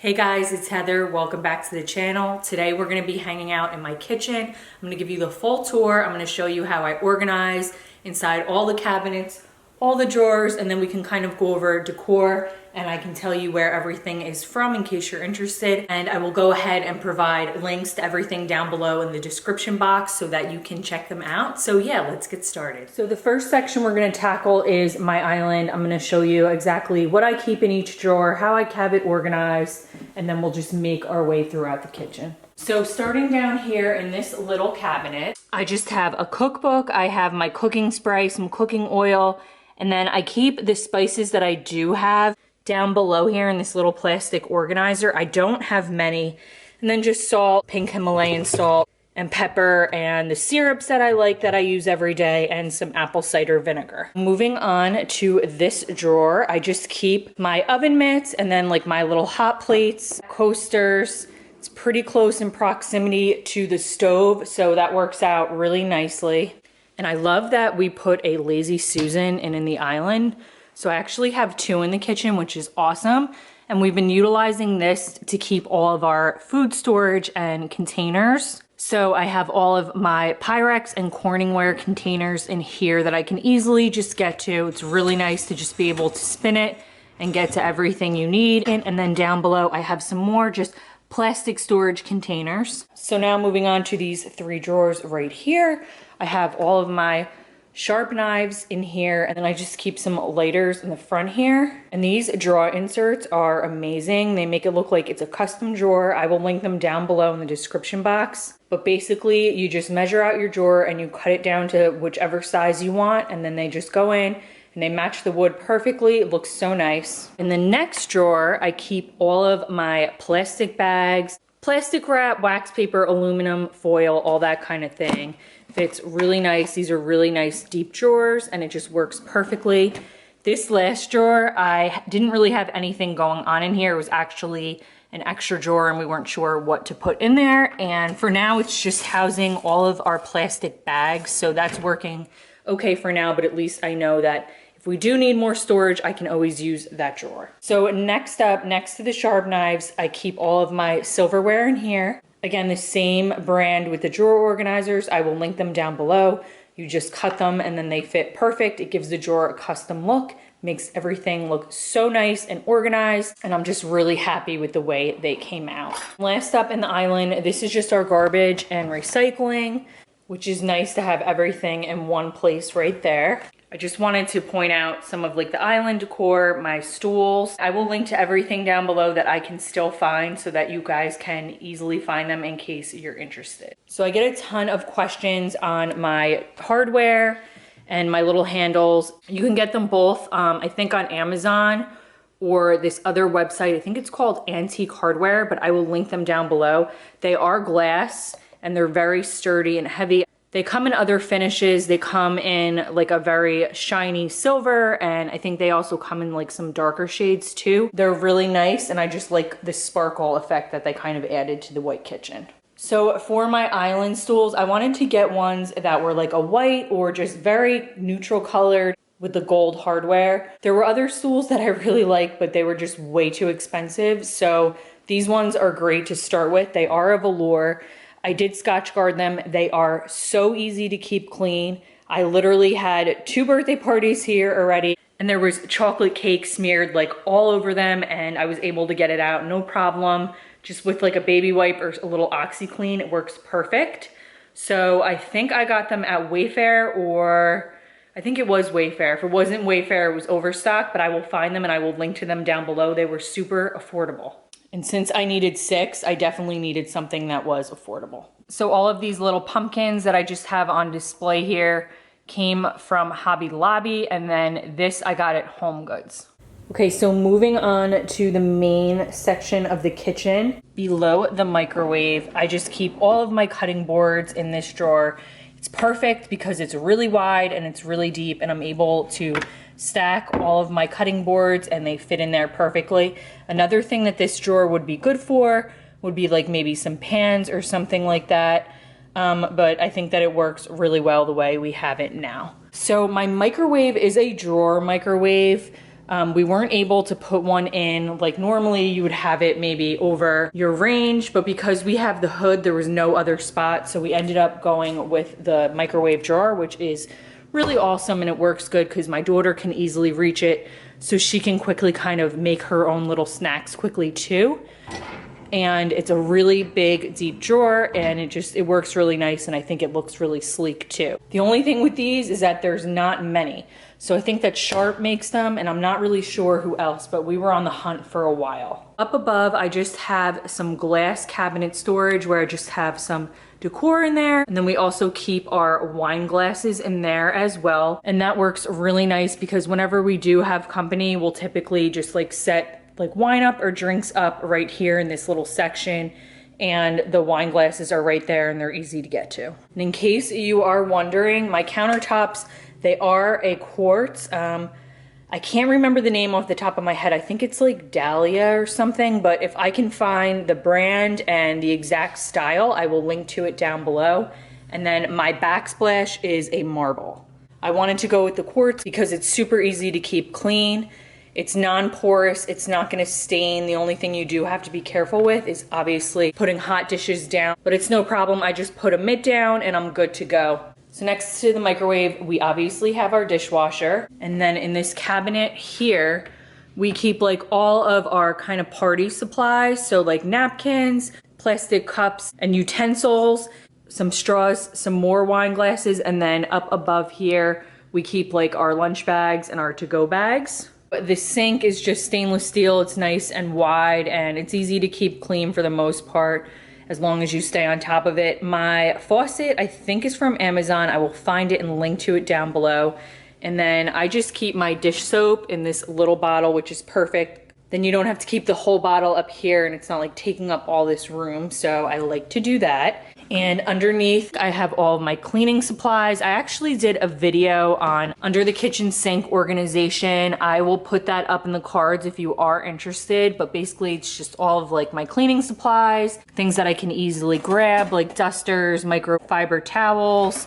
Hey guys, it's Heather. Welcome back to the channel. Today we're going to be hanging out in my kitchen. I'm going to give you the full tour. I'm going to show you how I organize inside all the cabinets, all the drawers, and then we can kind of go over decor and I can tell you where everything is from in case you're interested. And I will go ahead and provide links to everything down below in the description box so that you can check them out. So yeah, let's get started. So the first section we're going to tackle is my island. I'm going to show you exactly what I keep in each drawer, how I have it organized, and then we'll just make our way throughout the kitchen. So starting down here in this little cabinet, I just have a cookbook. I have my cooking spray, some cooking oil, and then I keep the spices that I do have down below here in this little plastic organizer. I don't have many. And then just salt, pink Himalayan salt, and pepper, and the syrups that I like that I use every day, and some apple cider vinegar. Moving on to this drawer, I just keep my oven mitts and then like my little hot plates, coasters. It's pretty close in proximity to the stove, so that works out really nicely. And I love that we put a Lazy Susan in the island. So I actually have two in the kitchen, which is awesome. And we've been utilizing this to keep all of our food storage and containers. So I have all of my Pyrex and Corningware containers in here that I can easily just get to. It's really nice to just be able to spin it and get to everything you need. And then down below, I have some more just plastic storage containers. So now moving on to these three drawers right here, I have all of my sharp knives in here, and then I just keep some lighters in the front here. And these drawer inserts are amazing. They make it look like it's a custom drawer. I will link them down below in the description box. But basically, you just measure out your drawer and you cut it down to whichever size you want, and then they just go in and they match the wood perfectly. It looks so nice. In the next drawer, I keep all of my plastic bags, plastic wrap, wax paper, aluminum foil, all that kind of thing. Fits really nice. These are really nice deep drawers and it just works perfectly. This last drawer, I didn't really have anything going on in here. It was actually an extra drawer and we weren't sure what to put in there. And for now, it's just housing all of our plastic bags. So that's working okay for now, but at least I know that if we do need more storage, I can always use that drawer. So next up, next to the sharp knives, I keep all of my silverware in here. Again, the same brand with the drawer organizers. I will link them down below. You just cut them and then they fit perfect. It gives the drawer a custom look, makes everything look so nice and organized. And I'm just really happy with the way they came out. Last up in the island, this is just our garbage and recycling, which is nice to have everything in one place right there. I just wanted to point out some of like the island decor, my stools. I will link to everything down below that I can still find so that you guys can easily find them in case you're interested. So I get a ton of questions on my hardware and my little handles. You can get them both, I think on Amazon or this other website. I think it's called Antique Hardware, but I will link them down below. They are glass and they're very sturdy and heavy. They come in other finishes. They come in like a very shiny silver, and I think they also come in like some darker shades too. They're really nice, and I just like the sparkle effect that they kind of added to the white kitchen. So for my island stools, I wanted to get ones that were like a white or just very neutral colored with the gold hardware. There were other stools that I really like, but they were just way too expensive. So these ones are great to start with. They are a velour. I did Scotch guard them. They are so easy to keep clean. I literally had 2 birthday parties here already, and there was chocolate cake smeared like all over them, and I was able to get it out no problem. Just with like a baby wipe or a little OxyClean, it works perfect. So I think I got them at Wayfair, or I think it was Wayfair. If it wasn't Wayfair, it was Overstock, but I will find them and I will link to them down below. They were super affordable. And since I needed 6, I definitely needed something that was affordable. So all of these little pumpkins that I just have on display here came from Hobby Lobby, and then this I got at Home Goods. Okay, so moving on to the main section of the kitchen. Below the microwave, I just keep all of my cutting boards in this drawer. It's perfect because it's really wide and it's really deep, and I'm able to stack all of my cutting boards and they fit in there perfectly. Another thing that this drawer would be good for would be like maybe some pans or something like that. But I think that it works really well the way we have it now. So my microwave is a drawer microwave. We weren't able to put one in, like normally you would have it maybe over your range, but because we have the hood, there was no other spot. So we ended up going with the microwave drawer, which is really awesome, and it works good because my daughter can easily reach it. So she can quickly kind of make her own little snacks quickly too. And it's a really big, deep drawer, and it works really nice, and I think it looks really sleek too. The only thing with these is that there's not many. So I think that Sharp makes them, and I'm not really sure who else, but we were on the hunt for a while. Up above, I just have some glass cabinet storage where I just have some decor in there. And then we also keep our wine glasses in there as well. And that works really nice because whenever we do have company, we'll typically just like set like wine up or drinks up right here in this little section, and the wine glasses are right there and they're easy to get to. And in case you are wondering, my countertops, they are a quartz. I can't remember the name off the top of my head. I think it's like Dahlia or something, but if I can find the brand and the exact style, I will link to it down below. And then my Backsplash is a marble. I wanted to go with the quartz because it's super easy to keep clean. It's non-porous, it's not gonna stain. The only thing you do have to be careful with is obviously putting hot dishes down, but it's no problem. I just put a mitt down and I'm good to go. So next to the microwave, we obviously have our dishwasher. And then in this cabinet here, we keep like all of our kind of party supplies. So like napkins, plastic cups and utensils, some straws, some more wine glasses. And then up above here, we keep like our lunch bags and our to-go bags. The sink is just stainless steel. It's nice and wide and it's easy to keep clean for the most part as long as you stay on top of it. My faucet, I think, is from Amazon. I will find it and link to it down below. And then I just keep my dish soap in this little bottle, which is perfect. Then you don't have to keep the whole bottle up here and it's not like taking up all this room. So I like to do that. And underneath, I have all of my cleaning supplies. I actually did a video on under the kitchen sink organization. I will put that up in the cards if you are interested, but basically it's just all of like my cleaning supplies, things that I can easily grab, like dusters, microfiber towels,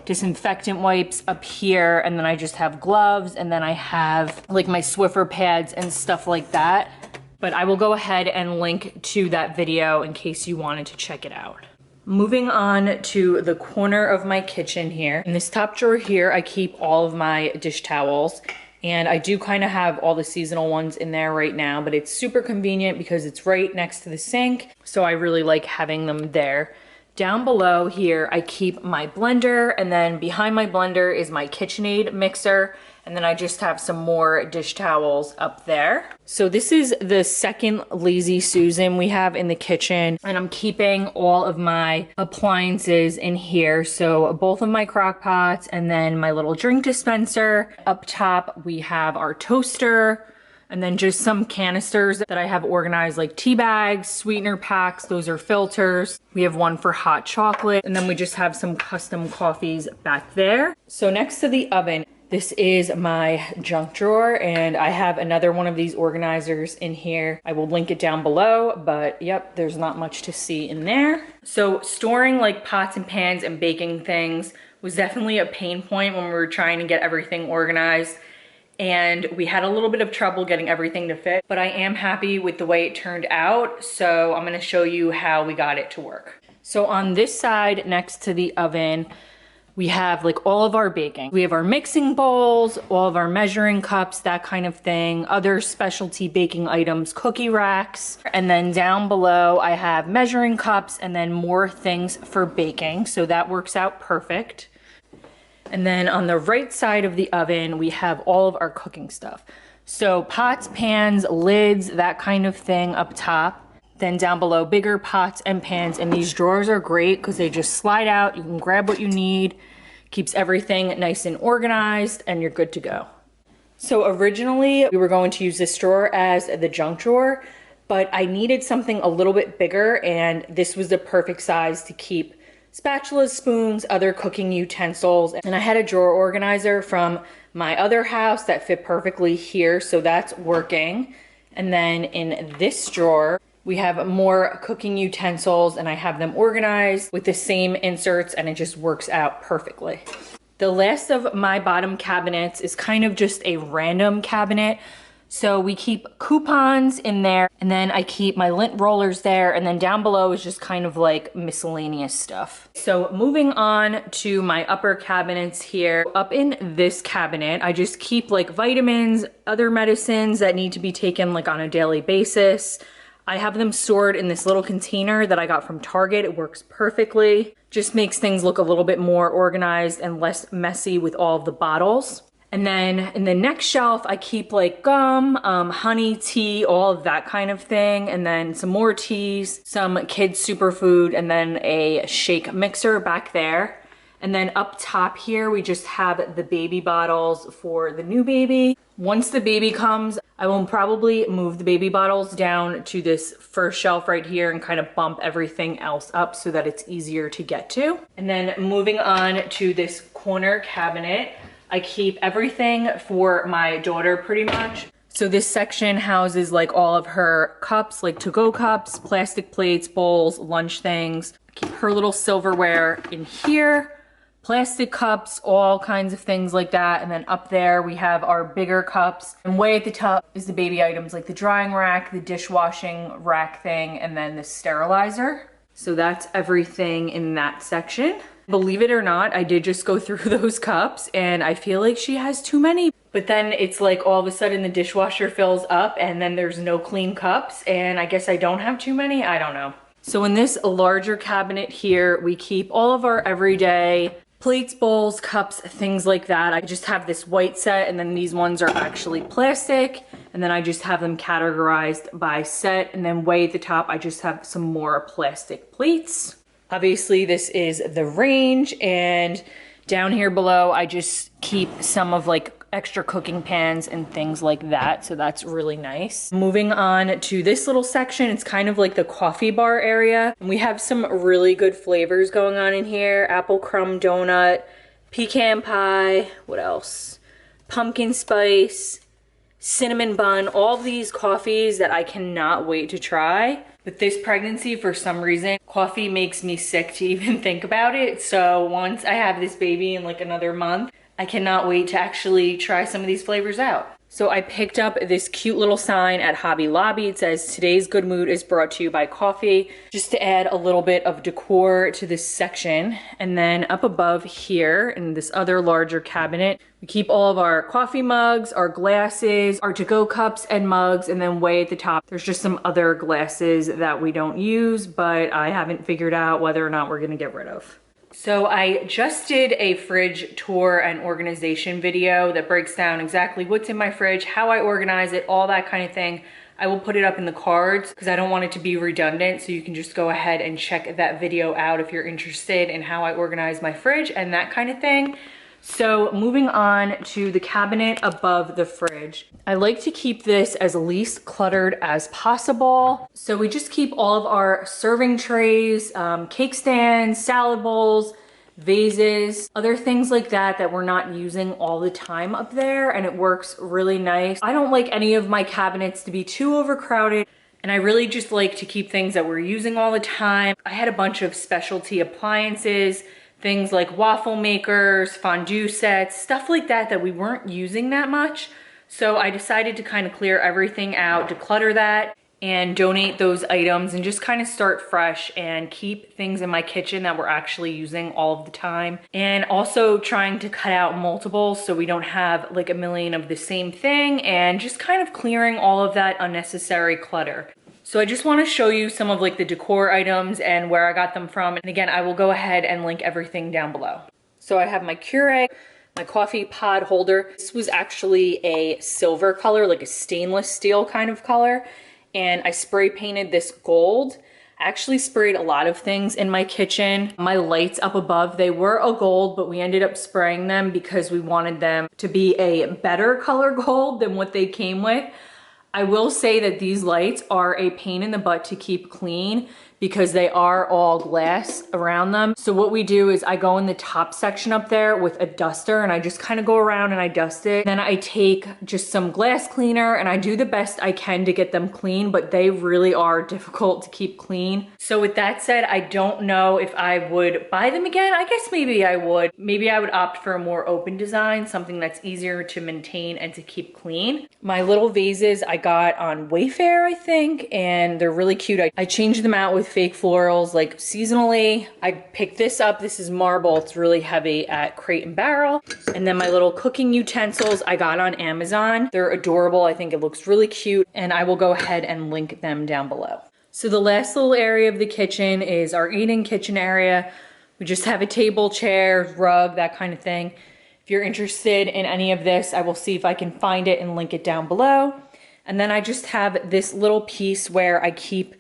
disinfectant wipes up here, and then I just have gloves, and then I have like my Swiffer pads and stuff like that. But I will go ahead and link to that video in case you wanted to check it out. Moving on to the corner of my kitchen here. In this top drawer here, I keep all of my dish towels, and I do kind of have all the seasonal ones in there right now, but it's super convenient because it's right next to the sink, so I really like having them there. Down below here, I keep my blender, and then behind my blender is my KitchenAid mixer, and then I just have some more dish towels up there. So this is the second Lazy Susan we have in the kitchen, and I'm keeping all of my appliances in here. So both of my crock pots and then my little drink dispenser. Up top, we have our toaster, and then just some canisters that I have organized, like tea bags, sweetener packs, those are filters. We have one for hot chocolate, and then we just have some custom coffees back there. So next to the oven, this is my junk drawer, and I have another one of these organizers in here. I will link it down below, but yep, there's not much to see in there. So storing like pots and pans and baking things was definitely a pain point when we were trying to get everything organized. And we had a little bit of trouble getting everything to fit, but I am happy with the way it turned out. So I'm gonna show you how we got it to work. So on this side next to the oven, we have like all of our baking. We have our mixing bowls, all of our measuring cups, that kind of thing, other specialty baking items, cookie racks. And then down below, I have measuring cups and then more things for baking. So that works out perfect. And then on the right side of the oven, we have all of our cooking stuff. So pots, pans, lids, that kind of thing up top. Then down below, bigger pots and pans. And these drawers are great because they just slide out. You can grab what you need, keeps everything nice and organized, and you're good to go. So originally, we were going to use this drawer as the junk drawer, but I needed something a little bit bigger, and this was the perfect size to keep spatulas, spoons, other cooking utensils. And I had a drawer organizer from my other house that fit perfectly here, so that's working. And then in this drawer, we have more cooking utensils, and I have them organized with the same inserts, and it just works out perfectly. The last of my bottom cabinets is kind of just a random cabinet. So we keep coupons in there, and then I keep my lint rollers there, and then down below is just kind of like miscellaneous stuff. So moving on to my upper cabinets here. Up in this cabinet, I just keep like vitamins, other medicines that need to be taken like on a daily basis. I have them stored in this little container that I got from Target. It works perfectly. Just makes things look a little bit more organized and less messy with all of the bottles. And then in the next shelf, I keep like gum, honey, tea, all of that kind of thing. And then some more teas, some kids superfood, and then a shake mixer back there. And then up top here, we just have the baby bottles for the new baby. Once the baby comes, I will probably move the baby bottles down to this first shelf right here and kind of bump everything else up so that it's easier to get to. And then moving on to this corner cabinet, I keep everything for my daughter pretty much. So this section houses like all of her cups, like to-go cups, plastic plates, bowls, lunch things. I keep her little silverware in here, plastic cups, all kinds of things like that. And then up there we have our bigger cups. And way at the top is the baby items like the drying rack, the dishwashing rack thing, and then the sterilizer. So that's everything in that section. Believe it or not, I did just go through those cups and I feel like she has too many. But then it's like all of a sudden the dishwasher fills up and then there's no clean cups, and I guess I don't have too many, I don't know. So in this larger cabinet here, we keep all of our everyday plates, bowls, cups, things like that. I just have this white set, and then these ones are actually plastic, and then I just have them categorized by set, and then way at the top I just have some more plastic plates. Obviously this is the range, and down here below I just keep some of like extra cooking pans and things like that, so that's really nice. Moving on to this little section, it's kind of like the coffee bar area. And we have some really good flavors going on in here. Apple crumb donut, pecan pie, what else? Pumpkin spice, cinnamon bun, all these coffees that I cannot wait to try. But this pregnancy, for some reason, coffee makes me sick to even think about it. So once I have this baby in like another month, I cannot wait to actually try some of these flavors out. So I picked up this cute little sign at Hobby Lobby. It says, "Today's good mood is brought to you by coffee," just to add a little bit of decor to this section. And then up above here in this other larger cabinet, we keep all of our coffee mugs, our glasses, our to-go cups and mugs, and then way at the top, there's just some other glasses that we don't use, but I haven't figured out whether or not we're gonna get rid of. So I just did a fridge tour and organization video that breaks down exactly what's in my fridge, how I organize it, all that kind of thing. I will put it up in the cards because I don't want it to be redundant, so you can just go ahead and check that video out if you're interested in how I organize my fridge and that kind of thing. So moving on to the cabinet above the fridge. I like to keep this as least cluttered as possible. So we just keep all of our serving trays, cake stands, salad bowls, vases, other things like that that we're not using all the time up there, and it works really nice. I don't like any of my cabinets to be too overcrowded, and I really just like to keep things that we're using all the time. I had a bunch of specialty appliances, things like waffle makers, fondue sets, stuff like that that we weren't using that much. So I decided to kind of clear everything out, declutter that, and donate those items and just kind of start fresh and keep things in my kitchen that we're actually using all of the time. And also trying to cut out multiples so we don't have like a million of the same thing, and just kind of clearing all of that unnecessary clutter. So I just want to show you some of like the decor items and where I got them from. And again, I will go ahead and link everything down below. So I have my Keurig, my coffee pod holder. This was actually a silver color, like a stainless steel kind of color. And I spray painted this gold. I actually sprayed a lot of things in my kitchen. My lights up above, they were a gold, but we ended up spraying them because we wanted them to be a better color gold than what they came with. I will say that these lights are a pain in the butt to keep clean because they are all glass around them. So what we do is I go in the top section up there with a duster and I just kind of go around and I dust it. Then I take just some glass cleaner and I do the best I can to get them clean, but they really are difficult to keep clean. So with that said, I don't know if I would buy them again. I guess maybe I would. Maybe I would opt for a more open design, something that's easier to maintain and to keep clean. My little vases I got on Wayfair, I think, and they're really cute. I changed them out with fake florals like seasonally. I picked this up. This is marble. It's really heavy at Crate and Barrel. And then my little cooking utensils I got on Amazon. They're adorable. I think it looks really cute, and I will go ahead and link them down below. So the last little area of the kitchen is our eating kitchen area. We just have a table, chair, rug, that kind of thing. If you're interested in any of this, I will see if I can find it and link it down below. And then I just have this little piece where I keep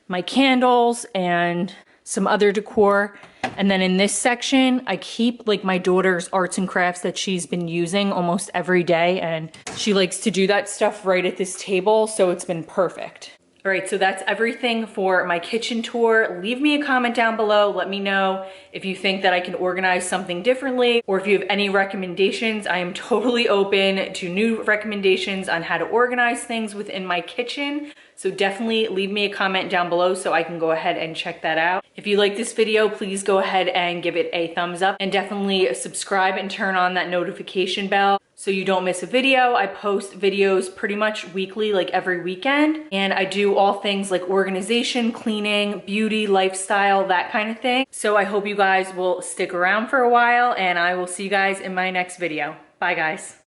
my candles and some other decor. And then in this section, I keep like my daughter's arts and crafts that she's been using almost every day. And she likes to do that stuff right at this table, so it's been perfect. All right, so that's everything for my kitchen tour. Leave me a comment down below. Let me know if you think that I can organize something differently, or if you have any recommendations. I am totally open to new recommendations on how to organize things within my kitchen. So definitely leave me a comment down below so I can go ahead and check that out. If you like this video, please go ahead and give it a thumbs up, and definitely subscribe and turn on that notification bell so you don't miss a video. I post videos pretty much weekly, like every weekend. And I do all things like organization, cleaning, beauty, lifestyle, that kind of thing. So I hope you guys will stick around for a while, and I will see you guys in my next video. Bye guys.